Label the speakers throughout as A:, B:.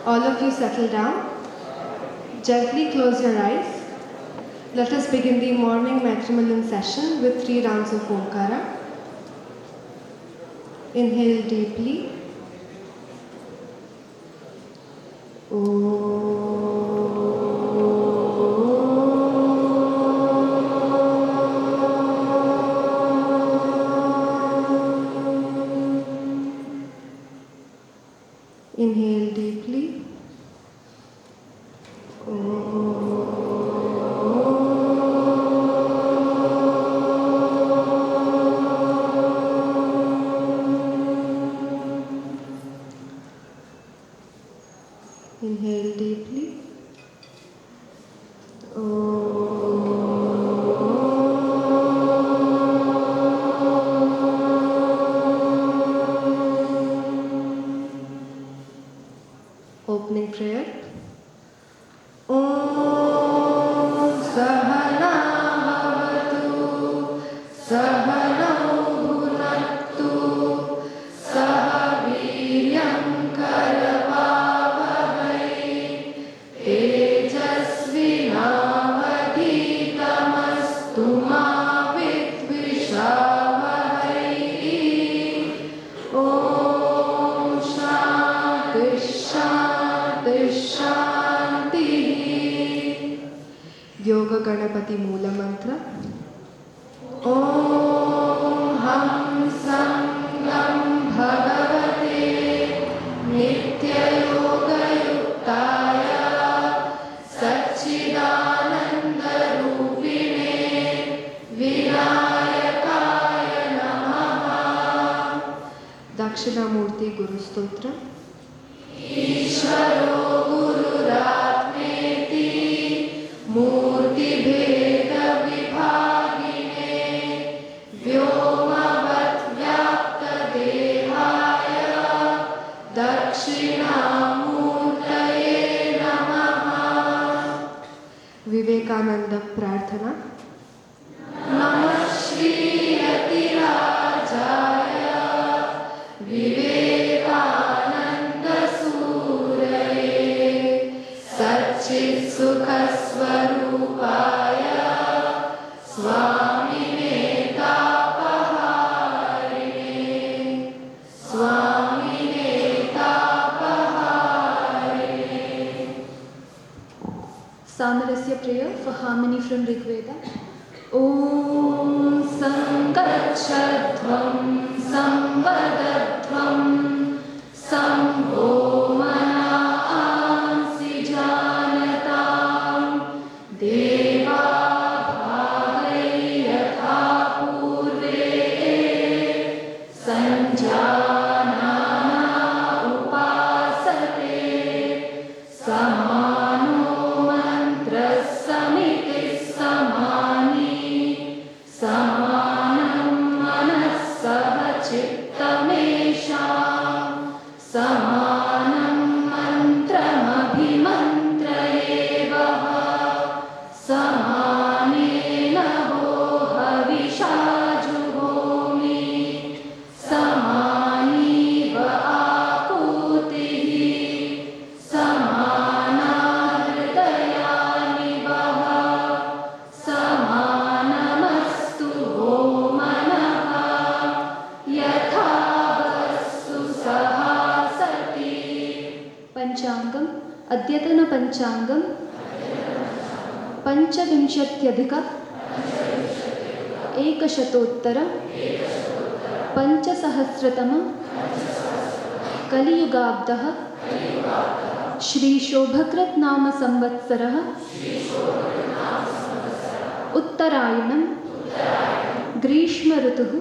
A: All of you settle down. Gently close your eyes. Let us begin the morning Maitrimilan session with 3 rounds of Omkara. Inhale deeply. Inhale deeply. Inhale deeply. Opening prayer. Om Sahana Bhavatu Sahanau Bhunaktu Sahaviryam Karavavai Tejasvinavadhitamastu ma vidvishavai. Om Shanti Shanti Shanti. Yoga Ganapati Moola Mantra. Om Ham Sangam Bhagavate Nitya Yoga Yuktaya Satchidananda Rupine Vinayakaya Namaha. Dakshinamurti Guru Stotra. Ishvaro Gururatmeti Murti Bheda Vibhagine Vyomavat Vyapta Dehaya Dakshinamurtaye Namaha. Vivekananda Prarthana. Namah Shri Yatirajaya Vivekananda Suraye Satchit Sukha Swarupaya Swamine Tapaharine Swamine Tapaharine.
B: Samarasya prayer for harmony from Rigveda. Om Sankachadvam Sambadadvam Sambho Manansi Janatam Deva Bhagay Yatha Purve Sanjanana Upasate Samano Mantra Samiti Samani Samanam Manassaha Chittamesha Samanam Mantram Abhimantrayevaha Samanena Havisha Juhomi Samaniva Akutihi Samana Hridayani Vaha Samanamastu Omanaha Yatha Vastu Sahasati. Panchangam Adyatana Panchangam Panchavinshatyadhika Ekashatottara Panchasahasratama Kaliyugabdaha Shri Shobhakrat Nama Samvatsaraha Uttarayanam Grishma Rutuhu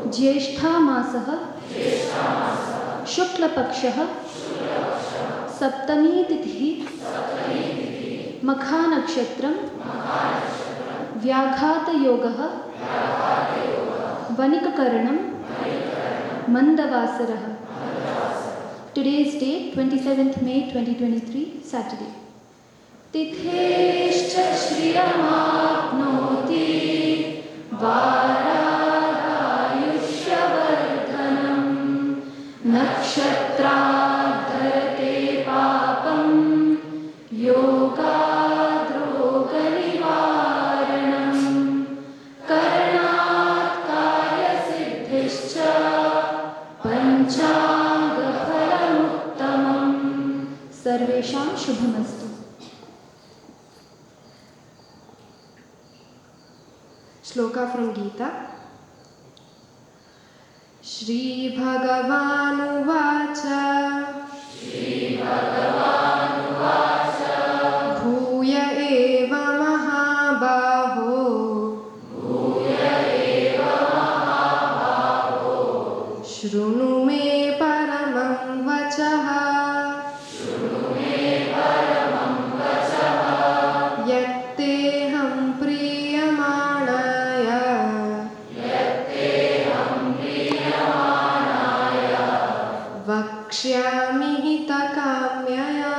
B: Jyeshtha Masaha Shukla Pakshaha Saptami Tithi Makha Nakshatram Vyaghata Yogaha Vanika Karanam Mandavasaraha. Today's date 27th May 2023 Saturday. Titheshcha Shriyamapnoti Varadayushya Vardhanam Nakshatra Dharate सर्वेषां शुभमस्तु.
A: Shloka from Gita. Shri Bhagavanuvacha Bhuya eva mahabaho Shrunu me paramam vachaha Yatteham priyamanaya Vakshyami hitakamyaya.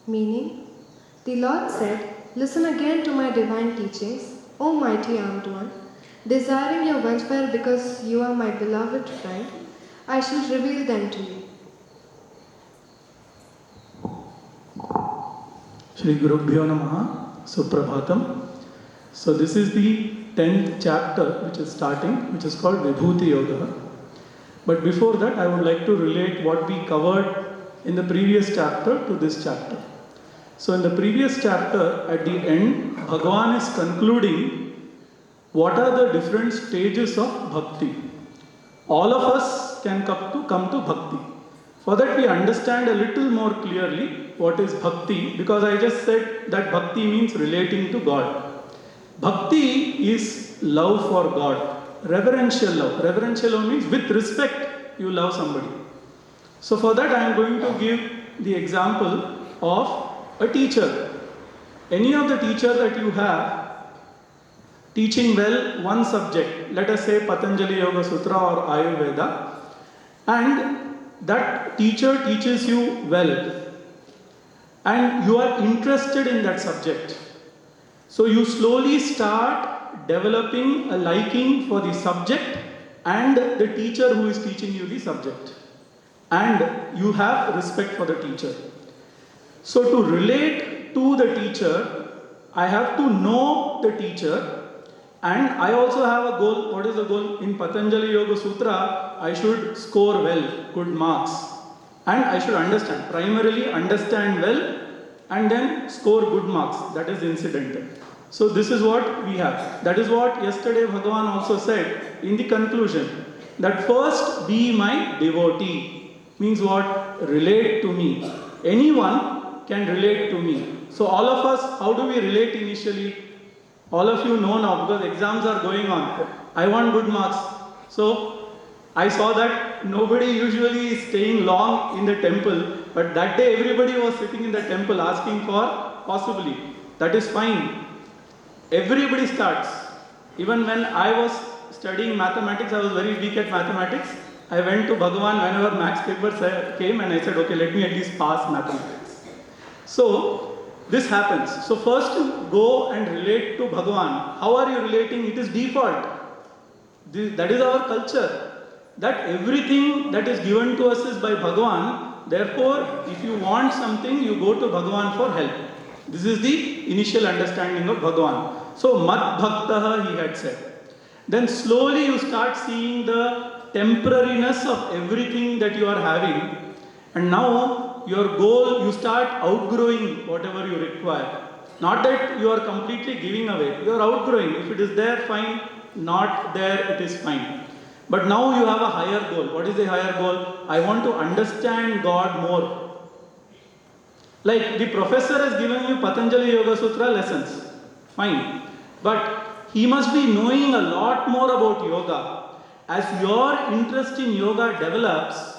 A: Meaning, the Lord said, "Listen again to my divine teachings, O mighty armed one. Desiring your welfare because you are my beloved friend, I shall reveal them to you."
C: Shri Gurubhyo Namaha, Suprabhatam. So this is the 10th chapter which is starting, which is called Vibhuti Yoga. But before that, I would like to relate what we covered in the previous chapter to this chapter. So in the previous chapter, at the end, Bhagavan is concluding what are the different stages of bhakti. All of us can come to bhakti. For that we understand a little more clearly what is bhakti, because I just said that bhakti means relating to God. Bhakti is love for God, reverential love. Reverential love means with respect you love somebody. So for that I am going to give the example of a teacher. Any of the teacher that you have teaching well one subject, let us say Patanjali Yoga Sutra or Ayurveda, and that teacher teaches you well and you are interested in that subject. So you slowly start developing a liking for the subject and the teacher who is teaching you the subject, and you have respect for the teacher. So to relate to the teacher, I have to know the teacher, and I also have a goal. What is the goal? In Patanjali Yoga Sutra, I should score well, good marks, and I should understand. Primarily understand well and then score good marks. That is incidental. So this is what we have. That is what yesterday Bhagavan also said in the conclusion, that first be my devotee. Means what? Relate to me. Anyone can relate to me. So all of us, how do we relate initially? All of you know now, because exams are going on. I want good marks. So I saw that nobody usually is staying long in the temple, but that day everybody was sitting in the temple asking for possibly. That is fine. Everybody starts. Even when I was studying mathematics, I was very weak at mathematics. I went to Bhagavan whenever maths papers came and I said, okay, let me at least pass mathematics. So this happens. So first you go and relate to Bhagavan. How are you relating? It is default. That is our culture. That everything that is given to us is by Bhagavan. Therefore, if you want something, you go to Bhagavan for help. This is the initial understanding of Bhagavan. So Mat Bhaktaha, he had said. Then slowly you start seeing the temporariness of everything that you are having. And now your goal, you start outgrowing whatever you require. Not that you are completely giving away. You are outgrowing. If it is there, fine. Not there, it is fine. But now you have a higher goal. What is the higher goal? I want to understand God more. Like the professor has given you Patanjali Yoga Sutra lessons. Fine. But he must be knowing a lot more about yoga. As your interest in yoga develops,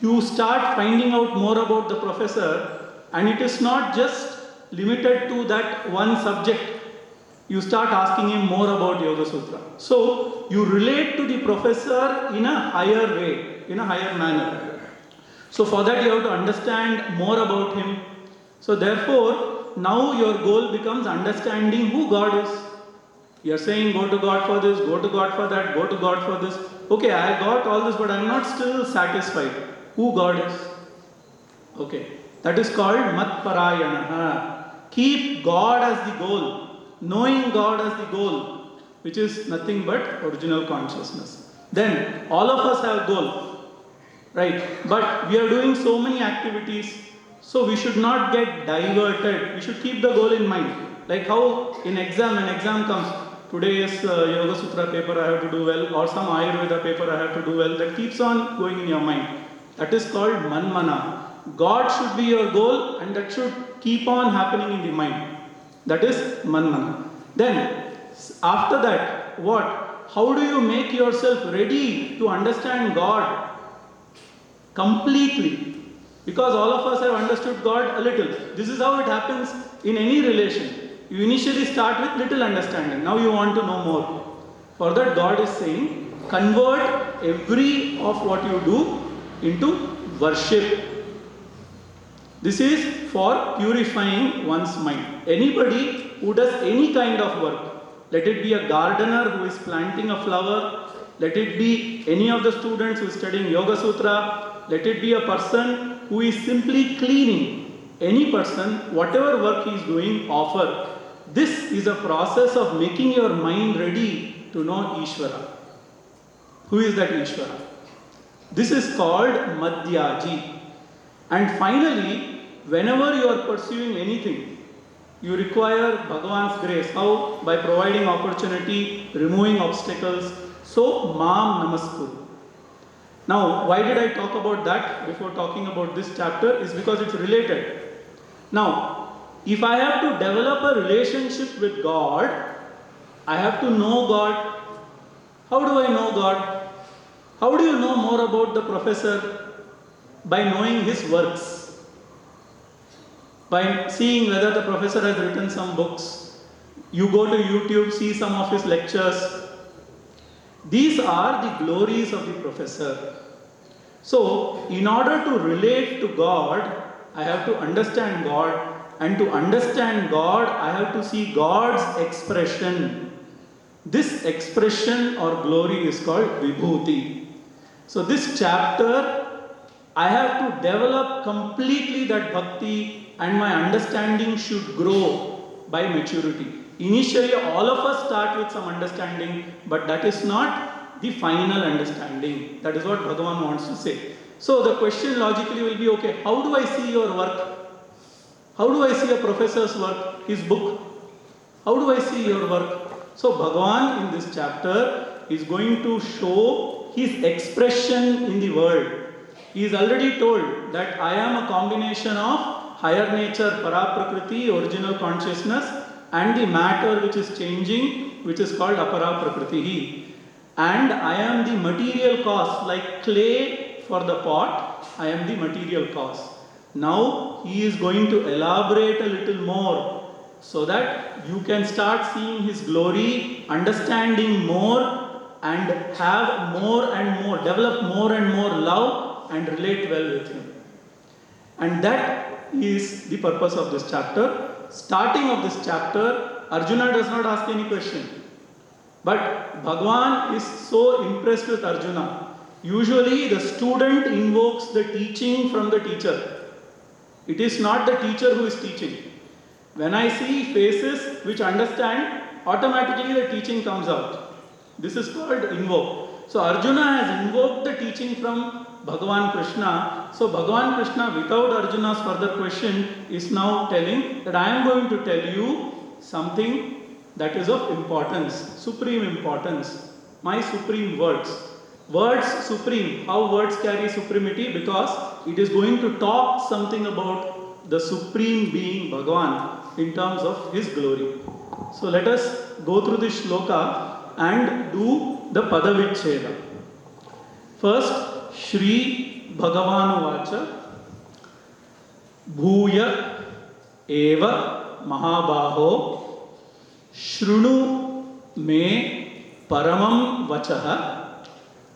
C: you start finding out more about the professor, and it is not just limited to that one subject. You start asking him more about Yoga Sutra. So you relate to the professor in a higher way, in a higher manner. So for that you have to understand more about him. So therefore, now your goal becomes understanding who God is. You are saying go to God for this, go to God for that, go to God for this. Okay, I got all this, but I am not still satisfied. Who God is? Okay, that is called Matparayana. Keep God as the goal, knowing God as the goal. which is nothing but original consciousness. Then all of us have goal, right? But we are doing so many activities, so we should not get diverted. We should keep the goal in mind. Like how in exam, an exam comes, today's Yoga Sutra paper I have to do well, or some Ayurveda paper I have to do well, that keeps on going in your mind. That is called manmana. God should be your goal, and that should keep on happening in the mind. That is manmana. Then, after that, what? How do you make yourself ready to understand God completely? Because all of us have understood God a little. This is how it happens in any relation. You initially start with little understanding. Now you want to know more. For that, God is saying, convert every of what you do into worship. This is for purifying one's mind. Anybody who does any kind of work, let it be a gardener who is planting a flower, let it be any of the students who is studying Yoga Sutra, let it be a person who is simply cleaning, any person, whatever work he is doing, offer. This is a process of making your mind ready to know Ishvara. Who is that Ishvara? This is called Madhyaji. And finally, whenever you are pursuing anything, you require Bhagavan's grace. How? By providing opportunity, removing obstacles. So, Mam Namaskuru. Now, why did I talk about that before talking about this chapter? Is because it's related. Now, if I have to develop a relationship with God, I have to know God. How do I know God? How do you know more about the professor? By knowing his works. By seeing whether the professor has written some books. You go to YouTube, see some of his lectures. These are the glories of the professor. So, in order to relate to God, I have to understand God. And to understand God, I have to see God's expression. This expression or glory is called Vibhuti. So, this chapter, I have to develop completely that bhakti, and my understanding should grow by maturity. Initially, all of us start with some understanding, but that is not the final understanding. That is what Bhagavan wants to say. So, the question logically will be, okay, how do I see your work? How do I see a professor's work, his book? How do I see your work? So, Bhagavan in this chapter is going to show his expression in the world. He is already told that I am a combination of higher nature, Paraprakriti, original consciousness, and the matter which is changing, which is called Aparaprakriti. And I am the material cause, like clay for the pot, I am the material cause. Now he is going to elaborate a little more so that you can start seeing his glory, understanding more, and have more and more, develop more and more love and relate well with him. And that is the purpose of this chapter. Starting of this chapter, Arjuna does not ask any question. But Bhagavan is so impressed with Arjuna. Usually the student invokes the teaching from the teacher. It is not the teacher who is teaching. When I see faces which understand, automatically the teaching comes out. This is called invoke. So Arjuna has invoked the teaching from Bhagavan Krishna. So Bhagavan Krishna, without Arjuna's further question, is now telling that I am going to tell you something that is of importance, supreme importance. My supreme words. Words supreme. How words carry supremacy? Because it is going to talk something about the supreme being Bhagavan in terms of his glory. So let us go through this shloka and do the Padavicheda. First, Shri Bhagavanuvacha Bhuya Eva Mahabaho Shrunu Me Paramam Vachaha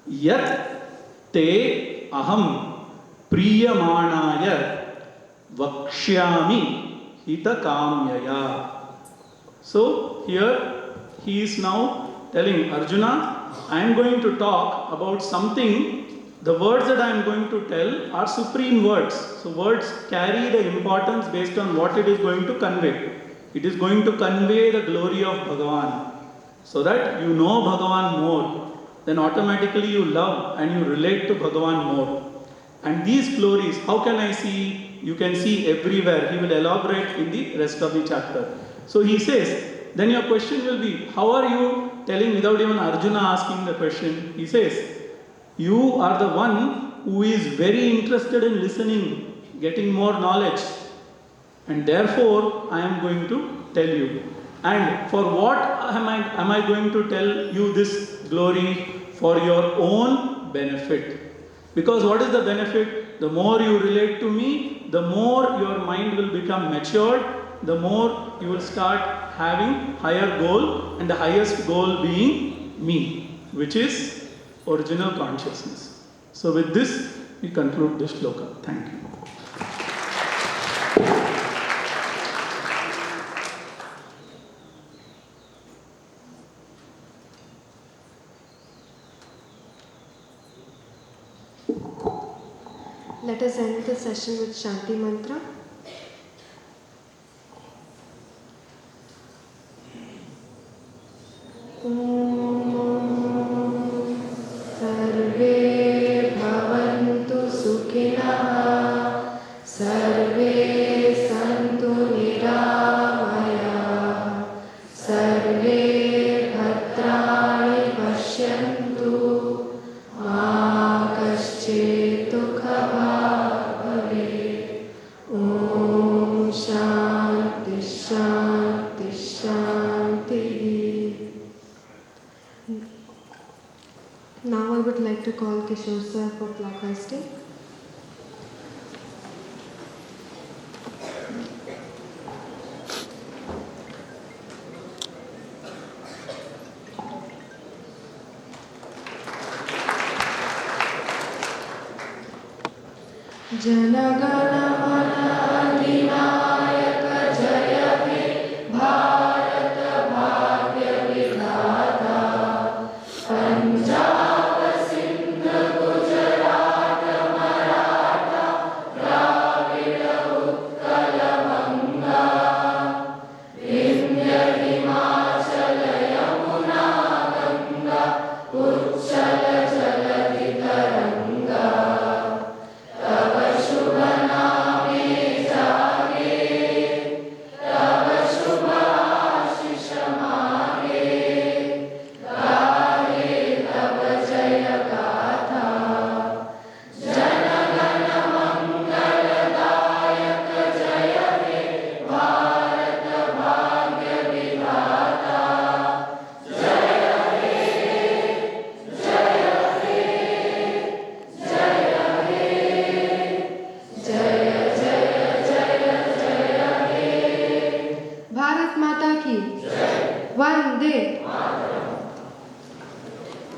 C: Yat Te Aham Priyamanaya Vakshyami Hita Kamyaya. So here he is now telling Arjuna, I am going to talk about something. The words that I am going to tell are supreme words. So words carry the importance based on what it is going to convey. It is going to convey the glory of Bhagavan. so that you know Bhagavan more, then automatically you love and you relate to Bhagavan more. And these glories, how can I see? You can see everywhere. He will elaborate in the rest of the chapter. So he says, then your question will be, how are you telling without even Arjuna asking the question? He says, you are the one who is very interested in listening, getting more knowledge. And therefore, I am going to tell you. And for what am I going to tell you this glory? For your own benefit. Because what is the benefit? The more you relate to me, the more your mind will become matured, the more you will start having higher goal, and the highest goal being me, which is original consciousness. So with this, we conclude this shloka. Thank you.
A: Let us end the session with Shanti Mantra. Sarve bhavantu sukhinah, sarve santu niramaya, sarve bhadrani pashyantu, ma kaschit dukha bhave. Om Shanti Shanti Shanti. Now I would like to call Kishore sir for flag hoisting. Janagana